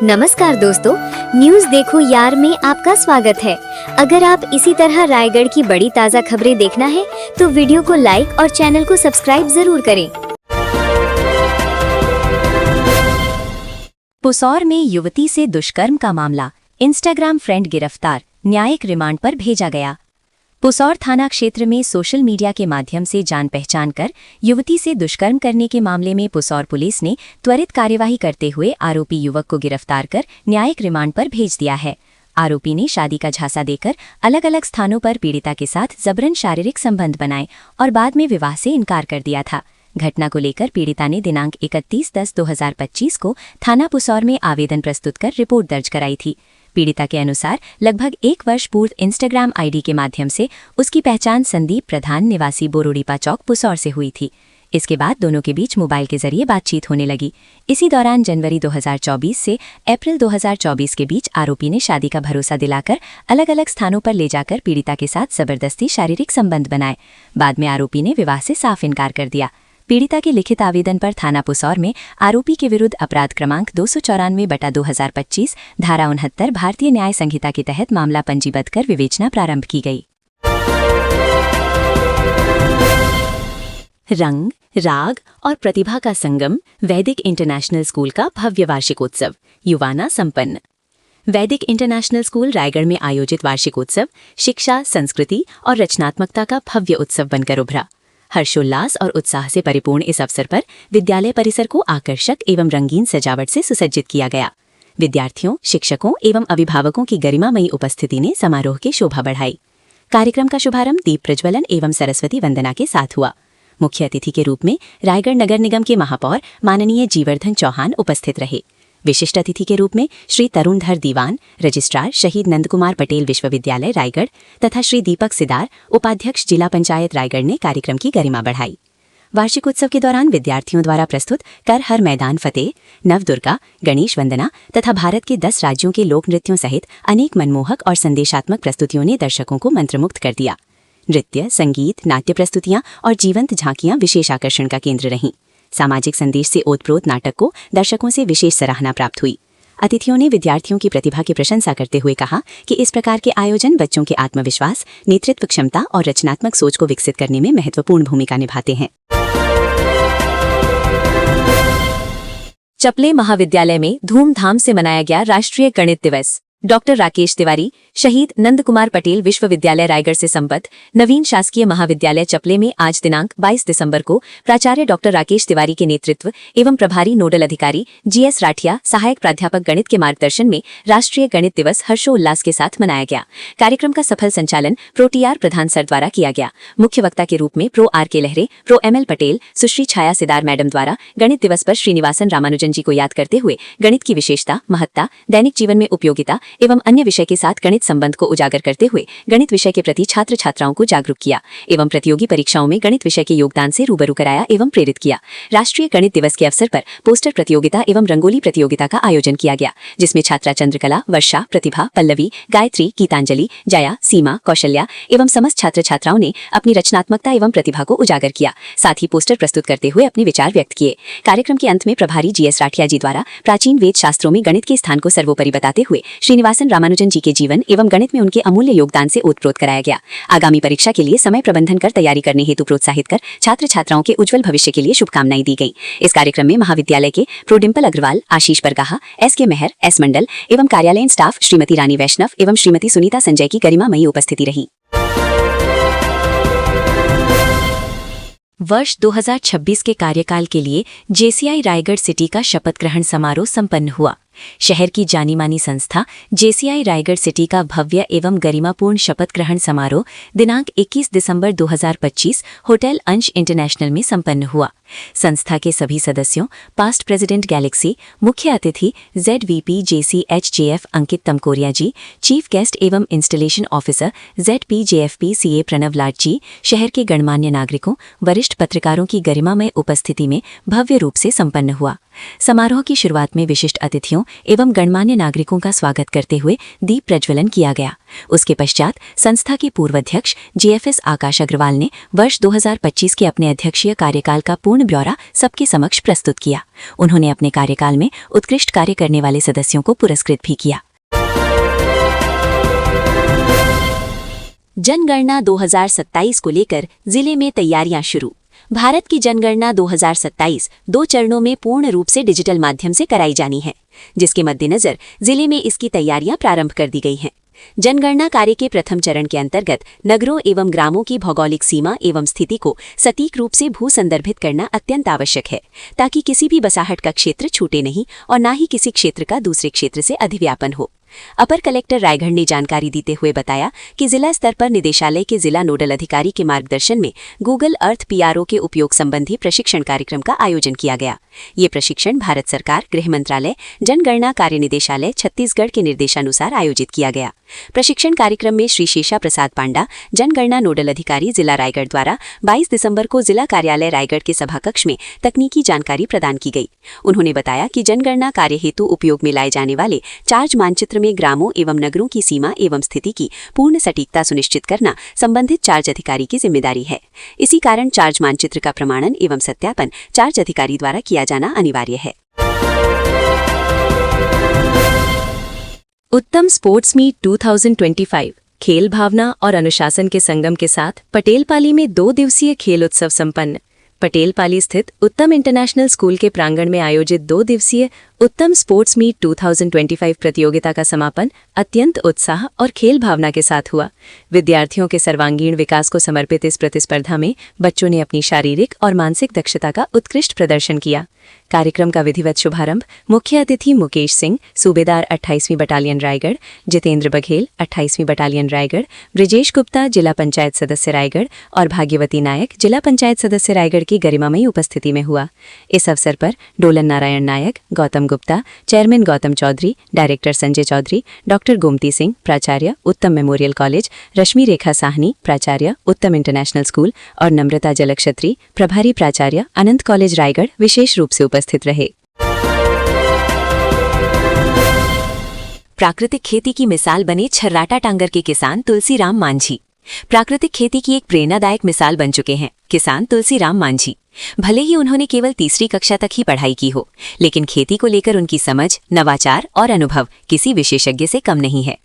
नमस्कार दोस्तों, न्यूज देखो यार में आपका स्वागत है। अगर आप इसी तरह रायगढ़ की बड़ी ताज़ा खबरें देखना है तो वीडियो को लाइक और चैनल को सब्सक्राइब जरूर करें। पुसौर में युवती से दुष्कर्म का मामला, इंस्टाग्राम फ्रेंड गिरफ्तार, न्यायिक रिमांड पर भेजा गया। पुसौर थाना क्षेत्र में सोशल मीडिया के माध्यम से जान पहचान कर युवती से दुष्कर्म करने के मामले में पुसौर पुलिस ने त्वरित कार्यवाही करते हुए आरोपी युवक को गिरफ्तार कर न्यायिक रिमांड पर भेज दिया है। आरोपी ने शादी का झांसा देकर अलग अलग स्थानों पर पीड़िता के साथ जबरन शारीरिक संबंध बनाए और बाद में विवाह से इनकार कर दिया था। घटना को लेकर पीड़िता ने दिनांक 31/10/2025 को थाना पुसौर में आवेदन प्रस्तुत कर रिपोर्ट दर्ज कराई थी। पीड़िता के अनुसार लगभग 1 वर्ष पूर्व इंस्टाग्राम आईडी के माध्यम से उसकी पहचान संदीप प्रधान निवासी बोरोडीपा चौक पुसौर से हुई थी। इसके बाद दोनों के बीच मोबाइल के जरिए बातचीत होने लगी। इसी दौरान जनवरी 2024 से अप्रैल 2024 के बीच आरोपी ने शादी का भरोसा दिलाकर अलग अलग स्थानों पर ले जाकर पीड़िता के साथ जबरदस्ती शारीरिक संबंध बनाए। बाद में आरोपी ने विवाह से साफ इनकार कर दिया। पीड़िता के लिखित आवेदन पर थाना पुसौर में आरोपी के विरुद्ध अपराध क्रमांक 294/2025 धारा 69 भारतीय न्याय संहिता के तहत मामला पंजीबद्ध कर विवेचना प्रारंभ की गई। रंग, राग और प्रतिभा का संगम, वैदिक इंटरनेशनल स्कूल का भव्य वार्षिकोत्सव युवाना संपन्न। वैदिक इंटरनेशनल स्कूल रायगढ़ में आयोजित वार्षिकोत्सव शिक्षा, संस्कृति और रचनात्मकता का भव्य उत्सव बनकर उभरा। हर्षोल्लास और उत्साह से परिपूर्ण इस अवसर पर विद्यालय परिसर को आकर्षक एवं रंगीन सजावट से सुसज्जित किया गया। विद्यार्थियों, शिक्षकों एवं अभिभावकों की गरिमामयी उपस्थिति ने समारोह की शोभा बढ़ाई। कार्यक्रम का शुभारंभ दीप प्रज्वलन एवं सरस्वती वंदना के साथ हुआ। मुख्य अतिथि के रूप में रायगढ़ नगर निगम के महापौर माननीय जीवर्धन चौहान उपस्थित रहे। विशिष्ट अतिथि के रूप में श्री तरुणधर दीवान, रजिस्ट्रार शहीद नंदकुमार पटेल विश्वविद्यालय रायगढ़ तथा श्री दीपक सिदार, उपाध्यक्ष जिला पंचायत रायगढ़ ने कार्यक्रम की गरिमा बढ़ाई। वार्षिकोत्सव के दौरान विद्यार्थियों द्वारा प्रस्तुत कर हर मैदान फतेह, नवदुर्गा, गणेश वंदना तथा भारत के 10 राज्यों के लोक नृत्यों सहित अनेक मनमोहक और संदेशात्मक प्रस्तुतियों ने दर्शकों को मंत्रमुग्ध कर दिया। नृत्य, संगीत, नाट्य प्रस्तुतियां और जीवंत झांकियां विशेष आकर्षण का केंद्र रहीं। सामाजिक संदेश से ओतप्रोत नाटक को दर्शकों से विशेष सराहना प्राप्त हुई। अतिथियों ने विद्यार्थियों की प्रतिभा की प्रशंसा करते हुए कहा कि इस प्रकार के आयोजन बच्चों के आत्मविश्वास, नेतृत्व क्षमता और रचनात्मक सोच को विकसित करने में महत्वपूर्ण भूमिका निभाते हैं। चपले महाविद्यालय में धूमधाम से मनाया गया राष्ट्रीय गणित दिवस। डॉक्टर राकेश तिवारी, शहीद नंदकुमार पटेल विश्वविद्यालय रायगढ़ से संबद्ध नवीन शासकीय महाविद्यालय चपले में आज दिनांक 22 दिसंबर को प्राचार्य डॉक्टर राकेश तिवारी के नेतृत्व एवं प्रभारी नोडल अधिकारी GS राठिया, सहायक प्राध्यापक गणित के मार्गदर्शन में राष्ट्रीय गणित दिवस हर्षोल्लास के साथ मनाया गया। कार्यक्रम का सफल संचालन प्रो TR प्रधान सर द्वारा किया गया। मुख्य वक्ता के रूप में प्रो RK लहरे, प्रो ML पटेल, सुश्री छाया सिदार मैडम द्वारा गणित दिवस पर श्रीनिवासन रामानुजन जी को याद करते हुए गणित की विशेषता, महत्ता, दैनिक जीवन में उपयोगिता एवं अन्य विषय के साथ गणित संबंध को उजागर करते हुए गणित विषय के प्रति छात्र छात्राओं को जागरूक किया एवं प्रतियोगी परीक्षाओं में गणित विषय के योगदान से रूबरू कराया एवं प्रेरित किया। राष्ट्रीय गणित दिवस के अवसर पर पोस्टर प्रतियोगिता एवं रंगोली प्रतियोगिता का आयोजन किया गया, जिसमें छात्रा चंद्रकला, वर्षा, प्रतिभा, पल्लवी, गायत्री, गीतांजलि, जया, सीमा, कौशल्या एवं समस्त छात्र छात्राओं ने अपनी रचनात्मकता एवं प्रतिभा को उजागर किया। साथ ही पोस्टर प्रस्तुत करते हुए अपने विचार व्यक्त किए। कार्यक्रम के अंत में प्रभारी GS राठिया जी द्वारा प्राचीन वेद शास्त्रों में गणित के स्थान को सर्वोपरि बताते हुए श्रीनिवासन रामानुजन जी के जीवन एवं गणित में उनके अमूल्य योगदान से ओतप्रोत कराया गया। आगामी परीक्षा के लिए समय प्रबंधन कर तैयारी करने हेतु प्रोत्साहित कर छात्र छात्राओं के उज्जवल भविष्य के लिए शुभकामनाएं दी गई। इस कार्यक्रम में महाविद्यालय के प्रो डिम्पल अग्रवाल, आशीष बरगाहा, SK मेहर, S मंडल एवं कार्यालयीन स्टाफ श्रीमती रानी वैष्णव एवं श्रीमती सुनीता संजय की गरिमामयी उपस्थिति रही। वर्ष 2026 के कार्यकाल के लिए JCI रायगढ़ सिटी का शपथ ग्रहण समारोह संपन्न हुआ। शहर की जानी मानी संस्था JCI रायगढ़ सिटी का भव्य एवं गरिमापूर्ण शपथ ग्रहण समारोह दिनांक 21 दिसंबर 2025 होटल अंश इंटरनेशनल में संपन्न हुआ। संस्था के सभी सदस्यों, पास्ट प्रेसिडेंट गैलेक्सी, मुख्य अतिथि ZVP JCHJF Ankit Tamkoria ji, chief guest एवं installation officer ZPJFP CA Pranav Lat ji, शहर के गणमान्य नागरिकों, वरिष्ठ पत्रकारों की गरिमामय उपस्थिति में भव्य रूप से संपन्न हुआ। समारोह की शुरुआत में विशिष्ट अतिथियों एवं गणमान्य नागरिकों का स्वागत करते हुए दीप प्रज्वलन किया गया। उसके पश्चात संस्था के पूर्व अध्यक्ष जीएफएस आकाश अग्रवाल ने वर्ष 2025 के अपने अध्यक्षीय कार्यकाल का पूर्ण ब्यौरा सबके समक्ष प्रस्तुत किया। उन्होंने अपने कार्यकाल में उत्कृष्ट कार्य करने वाले सदस्यों को पुरस्कृत भी किया। जनगणना 2027 को लेकर जिले में तैयारियां शुरू। भारत की जनगणना 2027 2 चरणों में पूर्ण रूप से डिजिटल माध्यम से कराई जानी है, जिसके मद्देनजर जिले में इसकी तैयारियां प्रारंभ कर दी गई हैं। जनगणना कार्य के प्रथम चरण के अंतर्गत नगरों एवं ग्रामों की भौगोलिक सीमा एवं स्थिति को सटीक रूप से भू संदर्भित करना अत्यंत आवश्यक है, ताकि किसी भी बसाहट का क्षेत्र छूटे नहीं और न ही किसी क्षेत्र का दूसरे क्षेत्र से अधिव्यापन हो। अपर कलेक्टर रायगढ़ ने जानकारी देते हुए बताया कि जिला स्तर पर निदेशालय के जिला नोडल अधिकारी के मार्गदर्शन में गूगल अर्थ पीआरओ के उपयोग संबंधी प्रशिक्षण कार्यक्रम का आयोजन किया गया। ये प्रशिक्षण भारत सरकार गृह मंत्रालय जनगणना कार्य निदेशालय छत्तीसगढ़ के निर्देशानुसार आयोजित किया गया। प्रशिक्षण कार्यक्रम में श्री शेषा प्रसाद पांडा, जनगणना नोडल अधिकारी जिला रायगढ़ द्वारा 22 दिसंबर को जिला कार्यालय रायगढ़ के सभाकक्ष में तकनीकी जानकारी प्रदान की गई। उन्होंने बताया कि जनगणना कार्य हेतु उपयोग में लाए जाने वाले चार्ज मानचित्र में ग्रामों एवं नगरों की सीमा एवं स्थिति की पूर्ण सटीकता सुनिश्चित करना संबंधित चार्ज अधिकारी की जिम्मेदारी है। इसी कारण चार्ज मानचित्र का प्रमाणन एवं सत्यापन चार्ज अधिकारी द्वारा किया जाना अनिवार्य है। उत्तम स्पोर्ट्स मीट 2025 खेल भावना और अनुशासन के संगम के साथ पटेलपाली में 2 दिवसीय खेल उत्सव संपन्न। पटेलपाली स्थित उत्तम इंटरनेशनल स्कूल के प्रांगण में आयोजित 2 दिवसीय उत्तम स्पोर्ट्स मीट 2025 प्रतियोगिता का समापन अत्यंत उत्साह और खेल भावना के साथ हुआ। विद्यार्थियों के सर्वांगीण विकास को समर्पित इस प्रतिस्पर्धा में बच्चों ने अपनी शारीरिक और मानसिक दक्षता का उत्कृष्ट प्रदर्शन किया। कार्यक्रम का विधिवत शुभारंभ मुख्य अतिथि मुकेश सिंह, सूबेदार 28वीं बटालियन रायगढ़, जितेंद्र बघेल 28वीं बटालियन रायगढ़, ब्रिजेश गुप्ता जिला पंचायत सदस्य रायगढ़ और भाग्यवती नायक जिला पंचायत सदस्य रायगढ़ की गरिमामयी उपस्थिति में हुआ। इस अवसर पर Dolan Narayan Nayak, Gautam Gupta, chairman Gautam Chaudhary, director Sanjay Chaudhary, doctor Gomti Singh प्राचार्य उत्तम मेमोरियल कॉलेज, रश्मि रेखा साहनी प्राचार्य उत्तम इंटरनेशनल स्कूल और नम्रता जलक्षत्री प्रभारी प्राचार्य अनंत कॉलेज रायगढ़ विशेष रूप से उपस्थित रहे। प्राकृतिक खेती की मिसाल बने छर्राटा टांगर के किसान तुलसीराम मांझी। प्राकृतिक खेती की एक प्रेरणादायक मिसाल बन चुके हैं किसान तुलसीराम मांझी। भले ही उन्होंने केवल 3री कक्षा तक ही पढ़ाई की हो, लेकिन खेती को लेकर उनकी समझ, नवाचार और अनुभव किसी विशेषज्ञ से कम नहीं है।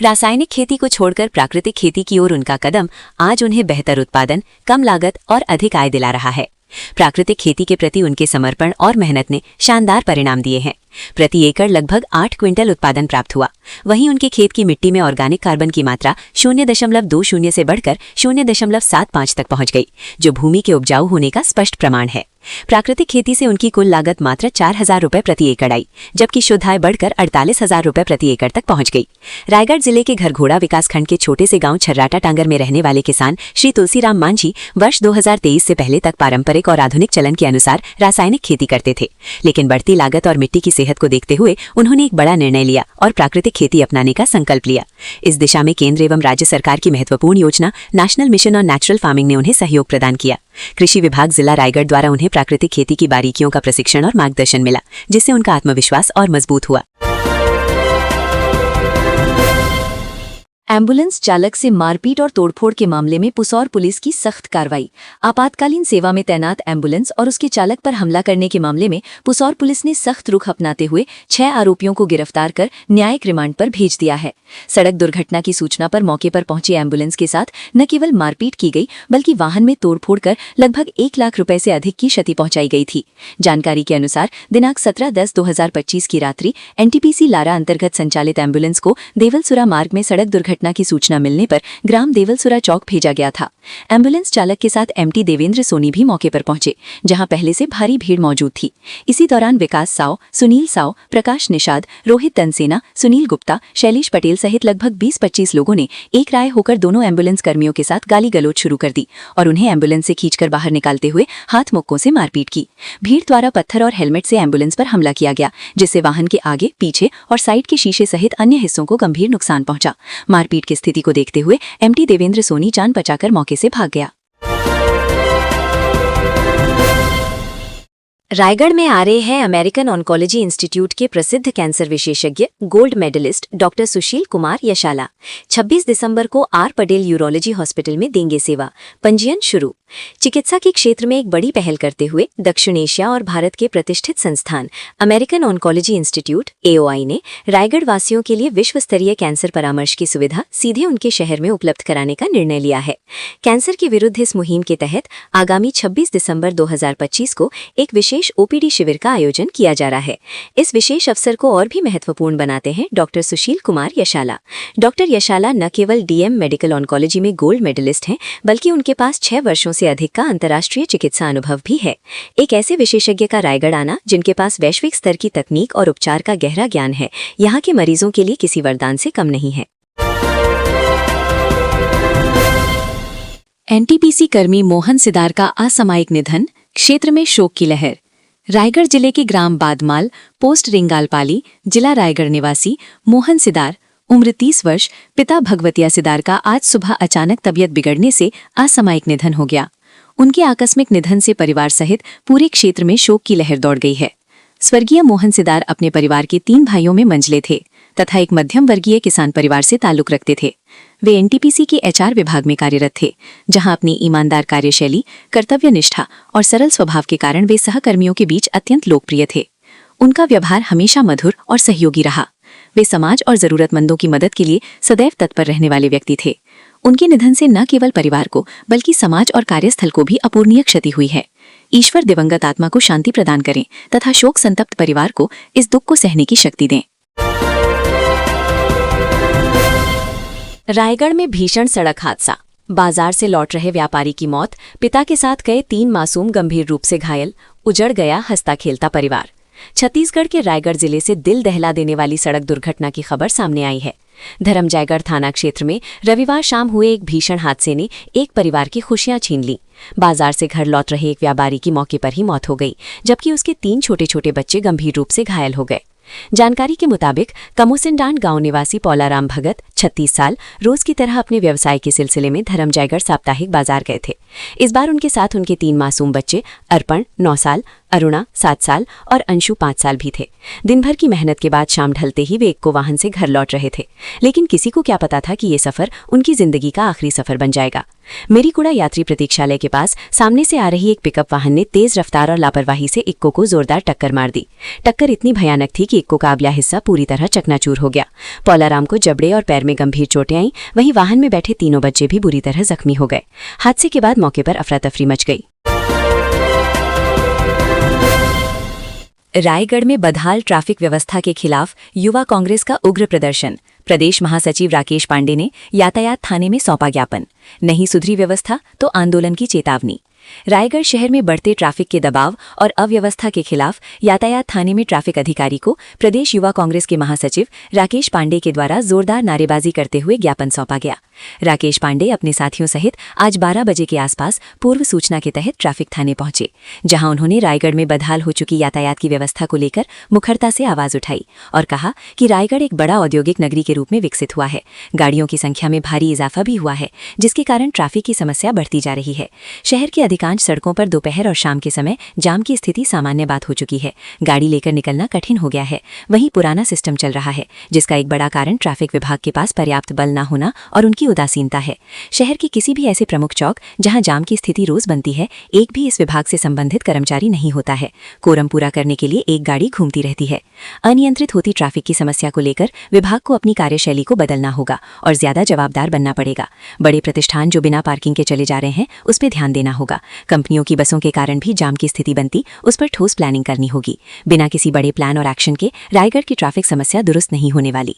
रासायनिक खेती को छोड़कर प्राकृतिक खेती की ओर उनका कदम आज उन्हें बेहतर उत्पादन, कम लागत और अधिक आय दिला रहा है। प्राकृतिक खेती के प्रति उनके समर्पण और मेहनत ने शानदार परिणाम दिए हैं। प्रति एकड़ लगभग 8 क्विंटल उत्पादन प्राप्त हुआ। वहीं उनके खेत की मिट्टी में ऑर्गेनिक कार्बन की मात्रा 0.20 से बढ़कर 0.75 तक पहुंच गई, जो भूमि के उपजाऊ होने का स्पष्ट प्रमाण है। प्राकृतिक खेती से उनकी कुल लागत मात्र 4,000 रुपए प्रति एकड़ आई, जबकि शुद्ध आय बढ़कर 48,000 रुपए प्रति एकड़ तक पहुंच गई। रायगढ़ जिले के घरघोड़ा विकासखंड के छोटे से गांव छर्राटा टांगर में रहने वाले किसान श्री तुलसीराम मांझी वर्ष 2023 से पहले तक पारंपरिक और आधुनिक चलन के अनुसार रासायनिक खेती करते थे, लेकिन बढ़ती लागत और मिट्टी की सेहत को देखते हुए उन्होंने एक बड़ा निर्णय लिया और प्राकृतिक खेती अपनाने का संकल्प लिया। इस दिशा में केंद्र एवं राज्य सरकार की महत्वपूर्ण योजना national mission on natural farming ने उन्हें सहयोग प्रदान किया। कृषि विभाग जिला रायगढ़ द्वारा उन्हें प्राकृतिक खेती की बारीकियों का प्रशिक्षण और मार्गदर्शन मिला, जिससे उनका आत्मविश्वास और मजबूत हुआ। एम्बुलेंस चालक से मारपीट और तोड़फोड़ के मामले में पुसौर पुलिस की सख्त कार्रवाई। आपातकालीन सेवा में तैनात एम्बुलेंस और उसके चालक पर हमला करने के मामले में पुसौर पुलिस ने सख्त रुख अपनाते हुए 6 आरोपियों को गिरफ्तार कर न्यायिक रिमांड पर भेज दिया है। सड़क दुर्घटना की सूचना पर मौके पर पहुंची एम्बुलेंस के साथ न केवल मारपीट की गई, बल्कि वाहन में तोड़फोड़ कर लगभग 1 लाख रुपए से अधिक की क्षति पहुंचाई गई थी। जानकारी के अनुसार दिनांक 17/10/2025 की रात्रि एनटीपीसी लारा अंतर्गत संचालित एम्बुलेंस को देवलसुरा मार्ग में सड़क दुर्घटना की सूचना मिलने पर ग्राम देवलसुरा चौक भेजा गया था। एम्बुलेंस चालक के साथ एमटी देवेंद्र सोनी भी मौके पर पहुंचे, जहां पहले से भारी भीड़ मौजूद थी। इसी दौरान विकास साव, सुनील साव, प्रकाश निषाद, रोहित तनसेना, सुनील गुप्ता, शैलेश पटेल सहित लगभग 20-25 लोगों ने एक राय होकर दोनों एम्बुलेंस कर्मियों के साथ गाली गलौज शुरू कर दी और उन्हें एम्बुलेंस से खींचकर बाहर निकालते हुए हाथ मुक्कों से मारपीट की। भीड़ द्वारा पत्थर और हेलमेट से एम्बुलेंस पर हमला किया गया, जिससे वाहन के आगे, पीछे और साइड के शीशे सहित अन्य हिस्सों को गंभीर नुकसान पहुंचा। मारपीट की स्थिति को देखते हुए एमटी देवेंद्र सोनी जान बचाकर मौके से भाग गया। रायगढ़ में आ रहे हैं अमेरिकन ऑन्कोलॉजी इंस्टीट्यूट के प्रसिद्ध कैंसर विशेषज्ञ gold medallist doctor Sushil Kumar यशाला। 26 दिसंबर को आर पटेल यूरोलॉजी हॉस्पिटल में देंगे सेवा। पंजीयन शुरू। चिकित्सा के क्षेत्र में एक बड़ी पहल करते हुए दक्षिण एशिया और भारत के प्रतिष्ठित संस्थान अमेरिकन ऑन्कोलॉजी इंस्टीट्यूट AOI ने रायगढ़ वासियों के लिए विश्व स्तरीय कैंसर परामर्श की सुविधा सीधे उनके शहर में उपलब्ध कराने का निर्णय लिया है। कैंसर के विरुद्ध इस मुहिम के तहत आगामी 26 दिसंबर 2025 को एक विशेष OPD शिविर का आयोजन किया जा रहा है। इस विशेष अवसर को और भी महत्वपूर्ण बनाते हैं डॉक्टर सुशील कुमार यशाला। डॉक्टर यशाला न केवल DM मेडिकल ऑन्कोलॉजी में गोल्ड मेडलिस्ट हैं, बल्कि उनके पास 6 वर्षों से अधिक का अंतर्राष्ट्रीय चिकित्सा अनुभव भी है। एक ऐसे विशेषज्ञ का रायगढ़ आना जिनके पास वैश्विक स्तर की तकनीक और उपचार का गहरा ज्ञान है, यहाँ के मरीजों के लिए किसी वरदान से कम नहीं है। NTPC कर्मी मोहन सिदार का असामयिक निधन, क्षेत्र में शोक की लहर। रायगढ़ जिले के ग्राम बादमाल, पोस्ट रिंगालपाली, जिला रायगढ़ निवासी मोहन सिदार उम्र 30 वर्ष, पिता भगवतिया सिदार का आज सुबह अचानक तबीयत बिगड़ने से असामयिक निधन हो गया। उनके आकस्मिक निधन से परिवार सहित पूरे क्षेत्र में शोक की लहर दौड़ गई है। स्वर्गीय मोहन सिदार अपने परिवार के 3 भाइयों में मंझले थे तथा एक मध्यम वर्गीय किसान परिवार से ताल्लुक रखते थे। वे NTPC के HR विभाग में कार्यरत थे, जहां अपनी ईमानदार कार्यशैली, कर्तव्य निष्ठा और सरल स्वभाव के कारण वे सहकर्मियों के बीच अत्यंत लोकप्रिय थे। उनका व्यवहार हमेशा मधुर और सहयोगी रहा। वे समाज और जरूरतमंदों की मदद के लिए सदैव तत्पर रहने वाले व्यक्ति थे। उनके निधन से न केवल परिवार को बल्कि समाज और कार्यस्थल को भी अपूर्णीय क्षति हुई है। ईश्वर दिवंगत आत्मा को शांति प्रदान करें तथा शोक संतप्त परिवार को इस दुख को सहने की शक्ति दें। रायगढ़ में भीषण सड़क हादसा, बाजार से लौट रहे व्यापारी की मौत, पिता के साथ गए 3 मासूम गंभीर रूप से घायल, उजड़ गया हंसता खेलता परिवार। छत्तीसगढ़ के रायगढ़ जिले से दिल दहला देने वाली सड़क दुर्घटना की खबर सामने आई है। धर्मजयगढ़ थाना क्षेत्र में रविवार शाम हुए एक भीषण हादसे ने एक परिवार की खुशियां छीन ली। बाजार से घर लौट रहे एक व्यापारी की मौके पर ही मौत हो गई, जबकि उसके 3 छोटे छोटे बच्चे गंभीर रूप से घायल हो गए। जानकारी के मुताबिक कमुसिनडांड गांव निवासी पौलाराम भगत 36 साल रोज की तरह अपने व्यवसाय के सिलसिले में धर्मजयगढ़ साप्ताहिक बाजार गए थे। इस बार उनके साथ उनके 3 मासूम बच्चे अर्पण 9 साल, अरुणा 7 साल और अंशु 5 साल भी थे। दिन भर की मेहनत के बाद शाम ढलते ही वे इक्को वाहन से घर लौट रहे थे, लेकिन किसी को क्या पता था कि ये सफर उनकी जिंदगी का आखिरी सफर बन जाएगा। मेरीकुड़ा यात्री प्रतीक्षालय के पास सामने से आ रही एक पिकअप वाहन ने तेज रफ्तार और लापरवाही से इक्को को जोरदार टक्कर मार दी। टक्कर इतनी भयानक थी कि इक्को का अगला हिस्सा पूरी तरह चकनाचूर हो गया। पौलाराम को जबड़े और पैर में गंभीर चोटें आईं, वहीं वाहन में बैठे तीनों बच्चे भी बुरी तरह जख्मी हो गए। हादसे के बाद मौके पर अफरा तफरी मच गई। रायगढ़ में बदहाल ट्रैफिक व्यवस्था के खिलाफ युवा कांग्रेस का उग्र प्रदर्शन। प्रदेश महासचिव राकेश पांडे ने यातायात थाने में सौंपा ज्ञापन। नहीं सुधरी व्यवस्था तो आंदोलन की चेतावनी। रायगढ़ शहर में बढ़ते ट्रैफिक के दबाव और अव्यवस्था के खिलाफ यातायात थाने में ट्रैफिक अधिकारी को प्रदेश युवा कांग्रेस के महासचिव राकेश पांडे के द्वारा जोरदार नारेबाजी करते हुए ज्ञापन सौंपा गया। राकेश पांडे अपने साथियों सहित आज 12 बजे के आसपास पूर्व सूचना के तहत ट्रैफिक थाने पहुंचे, जहां उन्होंने रायगढ़ में बदहाल हो चुकी यातायात की व्यवस्था को लेकर मुखरता से आवाज उठाई और कहा कि रायगढ़ एक बड़ा औद्योगिक नगरी के रूप में विकसित हुआ है। गाड़ियों की संख्या में भारी इजाफा भी हुआ है, जिसके कारण ट्रैफिक की समस्या बढ़ती जा रही है। शहर के अधिकांश सड़कों पर दोपहर और शाम के समय जाम की स्थिति सामान्य बात हो चुकी है। गाड़ी लेकर निकलना कठिन हो गया है। वहीं पुराना सिस्टम चल रहा है, जिसका एक बड़ा कारण ट्रैफिक विभाग के पास पर्याप्त बल न होना और उनकी उदासीनता है। शहर के किसी भी ऐसे प्रमुख चौक जहां जाम की स्थिति रोज बनती है, एक भी इस विभाग से संबंधित कर्मचारी नहीं होता है। कोरम पूरा करने के लिए एक गाड़ी घूमती रहती है। अनियंत्रित होती ट्रैफिक की समस्या को लेकर विभाग को अपनी कार्यशैली को बदलना होगा और ज्यादा जवाबदार बनना पड़ेगा। बड़े प्रतिष्ठान जो बिना पार्किंग के चले जा रहे हैं, उस पर ध्यान देना होगा। कंपनियों की बसों के कारण भी जाम की स्थिति बनती, उस पर ठोस प्लानिंग करनी होगी। बिना किसी बड़े प्लान और एक्शन के रायगढ़ की ट्रैफिक समस्या दुरुस्त नहीं होने वाली।